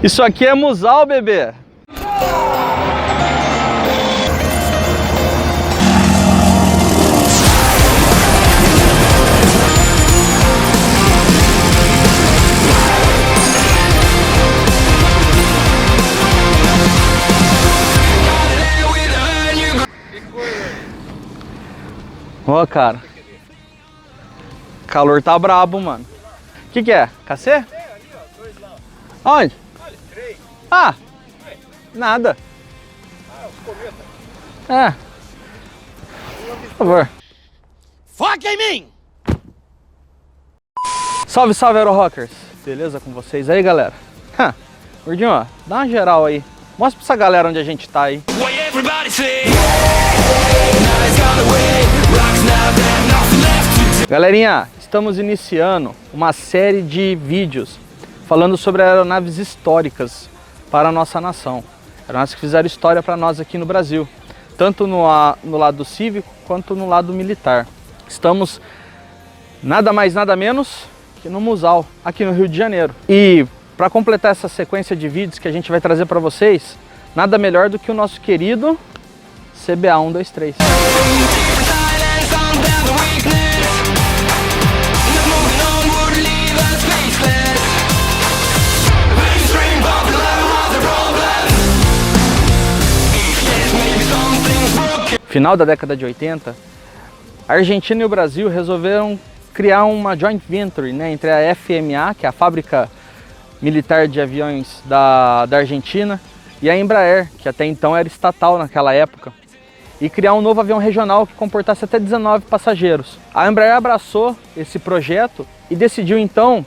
Isso aqui é Musal, bebê. Ó, cara. Calor tá brabo, mano. O que é? Cacê? Onde? Ah, nada. É. Por favor. Foca em mim! Salve, salve, Aero Rockers. Beleza com vocês aí, galera? Gordinho, ó, dá uma geral aí. Mostra pra essa galera onde a gente tá aí. Galerinha, estamos iniciando uma série de vídeos falando sobre aeronaves históricas para a nossa nação. Aeronaves que fizeram história para nós aqui no Brasil, tanto no lado cívico quanto no lado militar. Estamos nada mais nada menos que no Musal, aqui no Rio de Janeiro. E para completar essa sequência de vídeos que a gente vai trazer para vocês, nada melhor do que o nosso querido CBA 123. Final da década de 80, a Argentina e o Brasil resolveram criar uma joint venture, né, entre a FMA, que é a fábrica militar de aviões da Argentina, e a Embraer, que até então era estatal naquela época, e criar um novo avião regional que comportasse até 19 passageiros. A Embraer abraçou esse projeto e decidiu então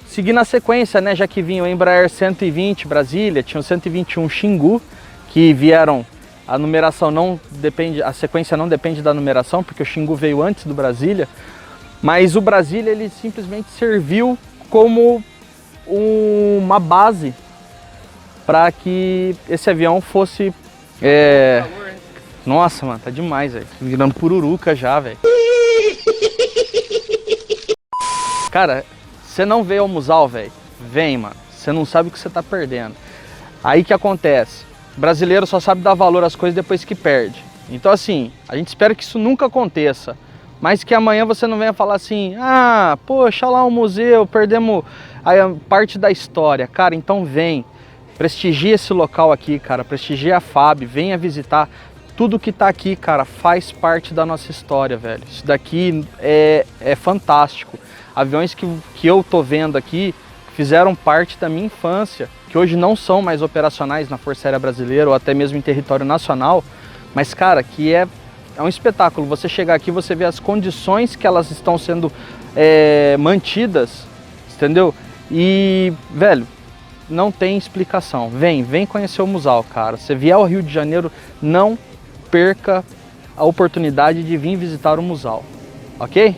seguir na sequência, né, já que vinha o Embraer 120 Brasília, tinha o 121 Xingu, que vieram. A numeração não depende, a sequência não depende da numeração, porque o Xingu veio antes do Brasília, mas o Brasília ele simplesmente serviu como uma base para que esse avião fosse... Nossa, mano, tá demais, velho. Virando pururuca já, velho. Cara, você não veio ao Musal, velho? Vem, mano. Você não sabe o que você tá perdendo. Aí que acontece? O brasileiro só sabe dar valor às coisas depois que perde. Então assim, a gente espera que isso nunca aconteça, mas que amanhã você não venha falar assim, ah, poxa, lá o museu, perdemos a parte da história. Cara, então vem, prestigia esse local aqui, cara, prestigia a FAB, venha visitar. Tudo que tá aqui, cara, faz parte da nossa história, velho. Isso daqui é fantástico. Aviões que eu tô vendo aqui fizeram parte da minha infância, que hoje não são mais operacionais na Força Aérea Brasileira ou até mesmo em território nacional, mas, cara, que é um espetáculo. Você chegar aqui, você vê as condições que elas estão sendo mantidas, entendeu? E, velho, não tem explicação. Vem conhecer o Musal, cara. Se vier ao Rio de Janeiro, não perca a oportunidade de vir visitar o Musal, ok?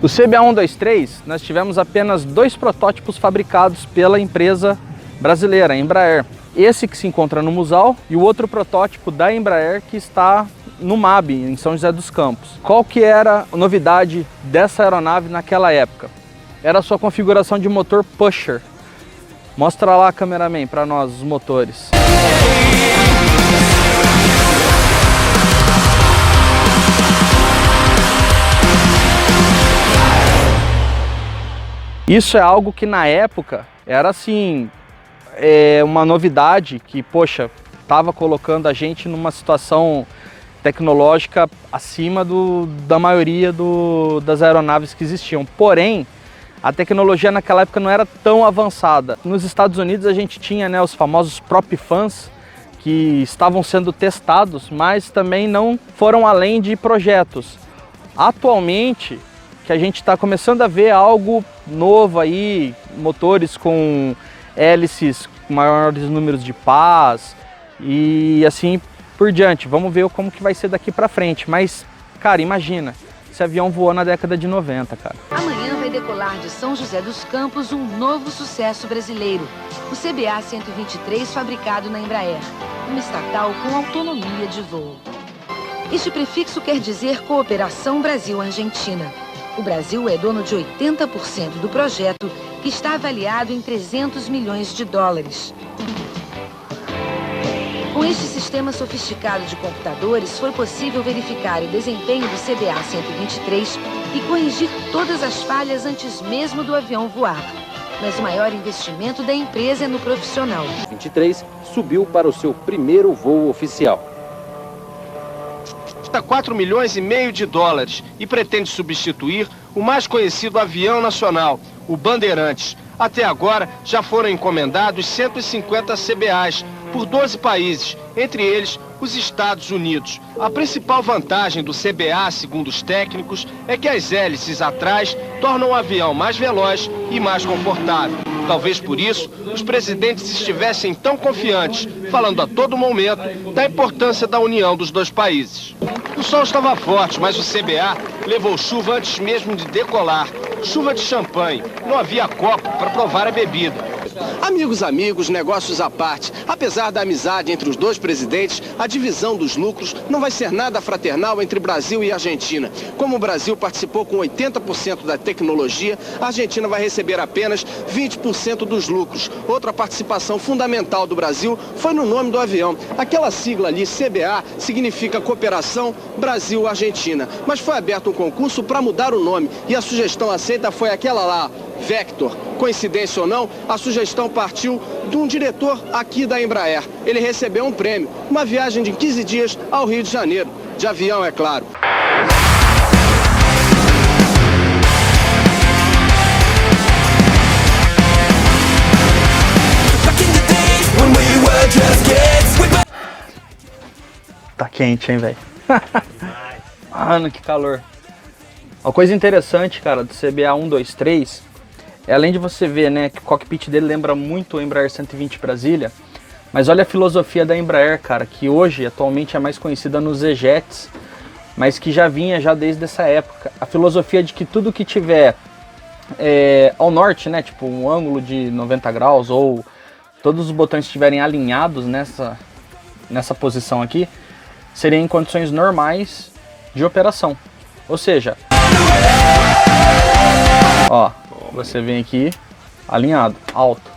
O CBA 123, nós tivemos apenas 2 protótipos fabricados pela empresa brasileira, a Embraer. Esse que se encontra no Musal e o outro protótipo da Embraer que está no MAB, em São José dos Campos. Qual que era a novidade dessa aeronave naquela época? Era a sua configuração de motor pusher. Mostra lá, cameraman, para nós os motores. Isso é algo que na época era assim, uma novidade que, poxa, estava colocando a gente numa situação tecnológica acima da maioria das aeronaves que existiam. Porém, a tecnologia naquela época não era tão avançada. Nos Estados Unidos a gente tinha, né, os famosos prop fans que estavam sendo testados, mas também não foram além de projetos. Atualmente, que a gente está começando a ver algo novo aí, motores com hélices com maiores números de pás e assim por diante. Vamos ver como que vai ser daqui para frente, mas, cara, imagina, esse avião voou na década de 90, cara. Amanhã vai decolar de São José dos Campos um novo sucesso brasileiro, o CBA 123 fabricado na Embraer, uma estatal com autonomia de voo. Este prefixo quer dizer Cooperação Brasil-Argentina. O Brasil é dono de 80% do projeto, que está avaliado em 300 milhões de dólares. Com este sistema sofisticado de computadores, foi possível verificar o desempenho do CBA-123 e corrigir todas as falhas antes mesmo do avião voar. Mas o maior investimento da empresa é no profissional. O 23 subiu para o seu primeiro voo oficial. Custa 4 milhões e meio de dólares e pretende substituir o mais conhecido avião nacional, o Bandeirantes. Até agora, já foram encomendados 150 CBAs por 12 países, entre eles os Estados Unidos. A principal vantagem do CBA, segundo os técnicos, é que as hélices atrás tornam o avião mais veloz e mais confortável. Talvez por isso, os presidentes estivessem tão confiantes, falando a todo momento da importância da união dos dois países. O sol estava forte, mas o CBA levou chuva antes mesmo de decolar. Chuva de champanhe. Não havia copo para provar a bebida. Amigos, negócios à parte. Apesar da amizade entre os dois presidentes, a divisão dos lucros não vai ser nada fraternal entre Brasil e Argentina. Como o Brasil participou com 80% da tecnologia, a Argentina vai receber apenas 20% dos lucros. Outra participação fundamental do Brasil foi no nome do avião. Aquela sigla ali, CBA, significa Cooperação Brasil-Argentina. Mas foi aberto um concurso para mudar o nome e a sugestão aceita foi aquela lá, Vector. Coincidência ou não, a sugestão partiu de um diretor aqui da Embraer. Ele recebeu um prêmio, uma viagem de 15 dias ao Rio de Janeiro. De avião, é claro. Tá quente, hein, velho? Mano, que calor. Uma coisa interessante, cara, do CBA 123 é, além de você ver, né, que o cockpit dele lembra muito o Embraer 120 Brasília, mas olha a filosofia da Embraer, cara, que hoje, atualmente, é mais conhecida nos E-Jets, mas que já vinha já desde essa época. A filosofia de que tudo que tiver ao norte, né, tipo um ângulo de 90 graus, ou todos os botões estiverem alinhados nessa posição aqui, seriam em condições normais de operação. Ou seja, ó, você vem aqui alinhado, alto.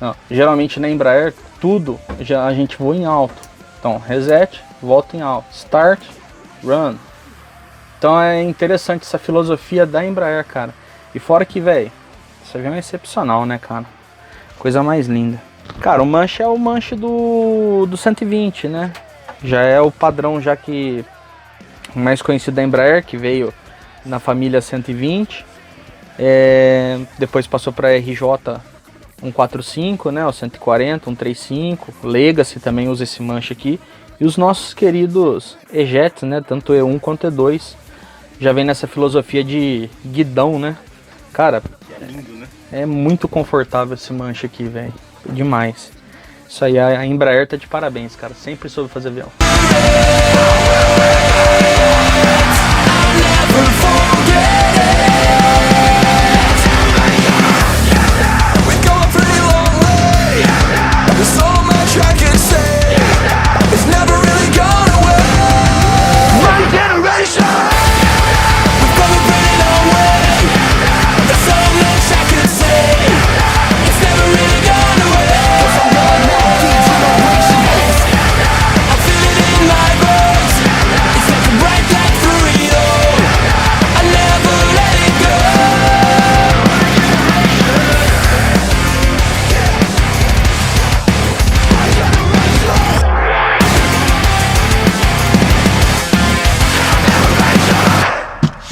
Não, geralmente na Embraer tudo a gente voa em alto. Então reset, volta em alto, start, run. Então é interessante essa filosofia da Embraer, cara. E fora que, velho, esse avião é excepcional, né, cara? Coisa mais linda. Cara, o manche é o manche do 120, né? Já é o padrão, já que mais conhecido da Embraer, que veio na família 120. Depois passou para RJ 145, né, o 140, 135, Legacy também usa esse manche aqui. E os nossos queridos E-Jets, né, tanto E1 quanto E2, já vem nessa filosofia de guidão, né? Cara, é lindo, né? É muito confortável esse manche aqui, velho. Demais. Isso aí, a Embraer tá de parabéns, cara. Sempre soube fazer avião.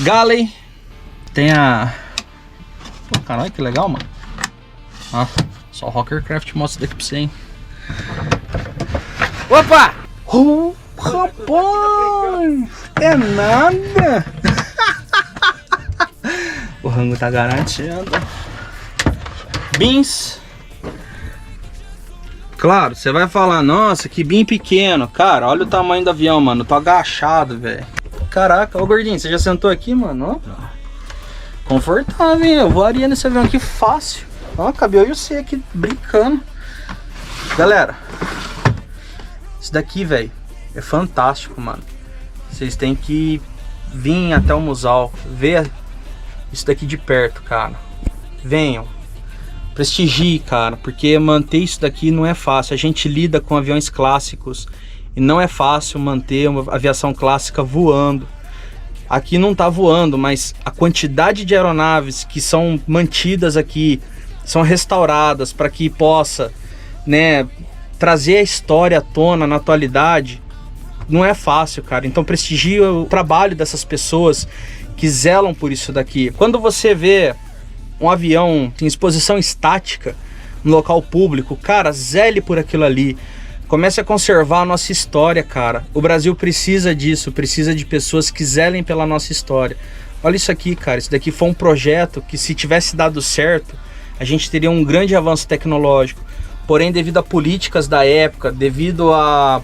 Galley tem a... Pô, caralho, que legal, mano. Ah, só o Rockercraft mostra daqui pra você, hein. Opa! Oh, rapaz! É nada! O rango tá garantido. Bins. Claro, você vai falar, nossa, que bin pequeno. Cara, olha o tamanho do avião, mano. Eu tô agachado, velho. Caraca, ô gordinho, você já sentou aqui, mano? Ó. Confortável, hein? Eu voaria nesse avião aqui fácil. Ó, cabelo e você aqui brincando. Galera, isso daqui, velho, é fantástico, mano. Vocês têm que vir até o Musal, ver isso daqui de perto, cara. Venham, prestigie, cara, porque manter isso daqui não é fácil. A gente lida com aviões clássicos e não é fácil manter uma aviação clássica voando. Aqui não tá voando, mas a quantidade de aeronaves que são mantidas aqui, são restauradas para que possa, né, trazer a história à tona na atualidade, não é fácil, cara. Então prestigie o trabalho dessas pessoas que zelam por isso daqui. Quando você vê um avião em exposição estática no local público, cara, zele por aquilo ali. Comece a conservar a nossa história, cara. O Brasil precisa disso, precisa de pessoas que zelem pela nossa história. Olha isso aqui, cara. Isso daqui foi um projeto que, se tivesse dado certo, a gente teria um grande avanço tecnológico. Porém, devido a políticas da época, devido a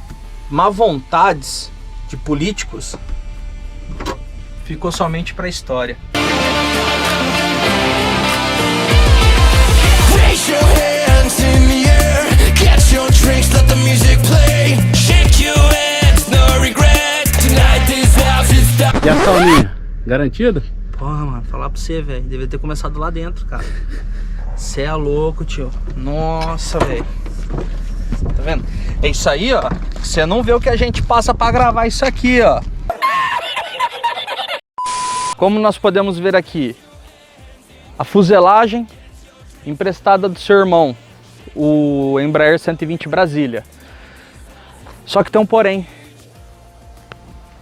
má vontades de políticos, ficou somente para a história. Raise your hands in the air, catch your drinks, let the music play. Shake your hands, no regret. Tonight this house is dark. E a sauninha? Garantida? Porra, mano, falar pra você, velho. Devia ter começado lá dentro, cara. Cê é louco, tio. Nossa, velho. Tá vendo? É isso aí, ó. Você não vê o que a gente passa pra gravar isso aqui, ó. Como nós podemos ver aqui, a fuselagem emprestada do seu irmão, o Embraer 120 Brasília. Só que tem um porém.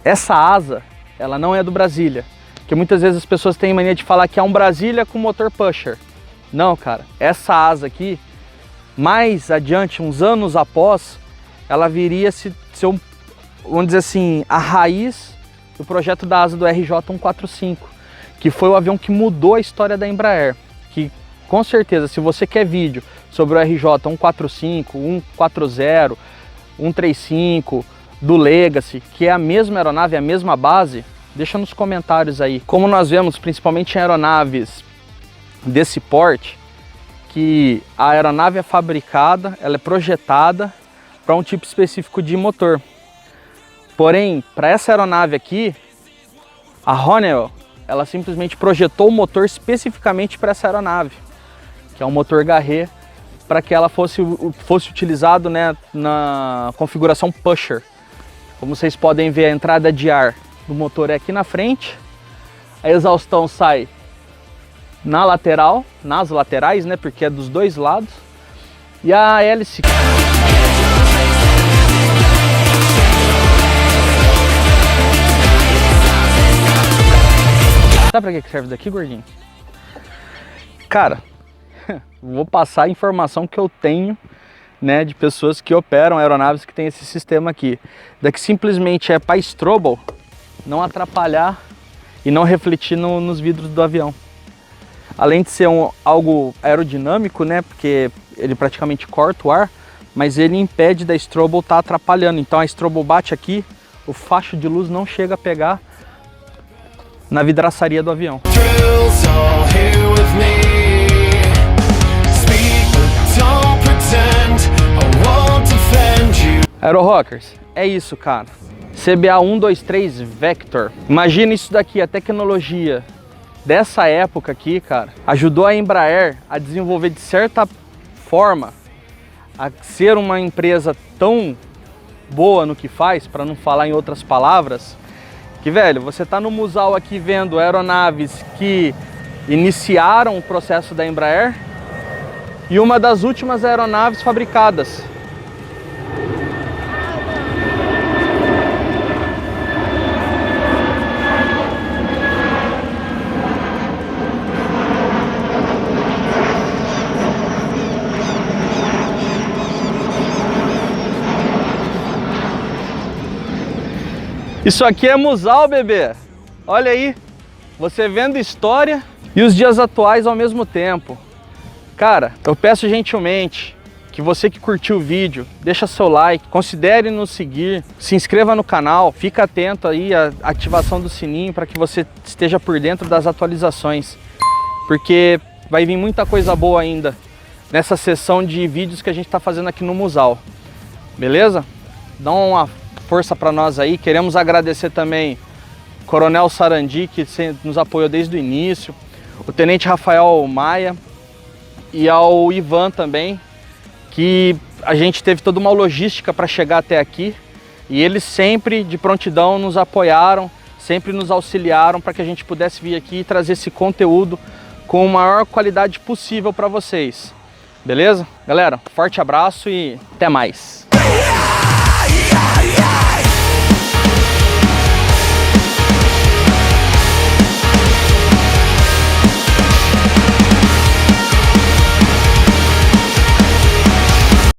Essa asa, ela não é do Brasília. Porque muitas vezes as pessoas têm mania de falar que é um Brasília com motor pusher. Não, cara. Essa asa aqui, mais adiante, uns anos após, ela viria a ser, vamos dizer assim, a raiz do projeto da asa do RJ145, que foi o avião que mudou a história da Embraer. Que, com certeza, se você quer vídeo sobre o RJ145, 140, 135, do Legacy, que é a mesma aeronave, a mesma base, deixa nos comentários aí. Como nós vemos, principalmente em aeronaves desse porte, que a aeronave é fabricada, ela é projetada para um tipo específico de motor. Porém, para essa aeronave aqui, a Honeywell, ela simplesmente projetou o motor especificamente para essa aeronave, que é um motor Garret, para que ela fosse utilizado, né, na configuração pusher. Como vocês podem ver, a entrada de ar do motor é aqui na frente, a exaustão sai na lateral, nas laterais, né, porque é dos dois lados, e a hélice. Sabe pra que serve daqui, gordinho? Cara, vou passar a informação que eu tenho, né, de pessoas que operam aeronaves que tem esse sistema aqui. Daqui simplesmente é para strobo não atrapalhar e não refletir nos vidros do avião. Além de ser algo aerodinâmico, né, porque ele praticamente corta o ar, mas ele impede da strobo estar atrapalhando. Então a strobo bate aqui, o facho de luz não chega a pegar na vidraçaria do avião. Aerorockers, é isso, cara. CBA 123 Vector. Imagina isso daqui, a tecnologia dessa época aqui, cara, ajudou a Embraer a desenvolver de certa forma, a ser uma empresa tão boa no que faz, para não falar em outras palavras, que, velho, você tá no Musal aqui vendo aeronaves que iniciaram o processo da Embraer e uma das últimas aeronaves fabricadas. Isso aqui é Musal, bebê. Olha aí, você vendo história e os dias atuais ao mesmo tempo. Cara, eu peço gentilmente que você que curtiu o vídeo, deixa seu like, considere nos seguir, se inscreva no canal, fica atento aí à ativação do sininho para que você esteja por dentro das atualizações, porque vai vir muita coisa boa ainda nessa sessão de vídeos que a gente está fazendo aqui no Musal. Beleza? Dá uma força para nós aí. Queremos agradecer também Coronel Sarandi, que nos apoiou desde o início, o Tenente Rafael Maia e ao Ivan também, que a gente teve toda uma logística para chegar até aqui e eles sempre de prontidão nos apoiaram, sempre nos auxiliaram para que a gente pudesse vir aqui e trazer esse conteúdo com a maior qualidade possível para vocês. Beleza? Galera, forte abraço e até mais!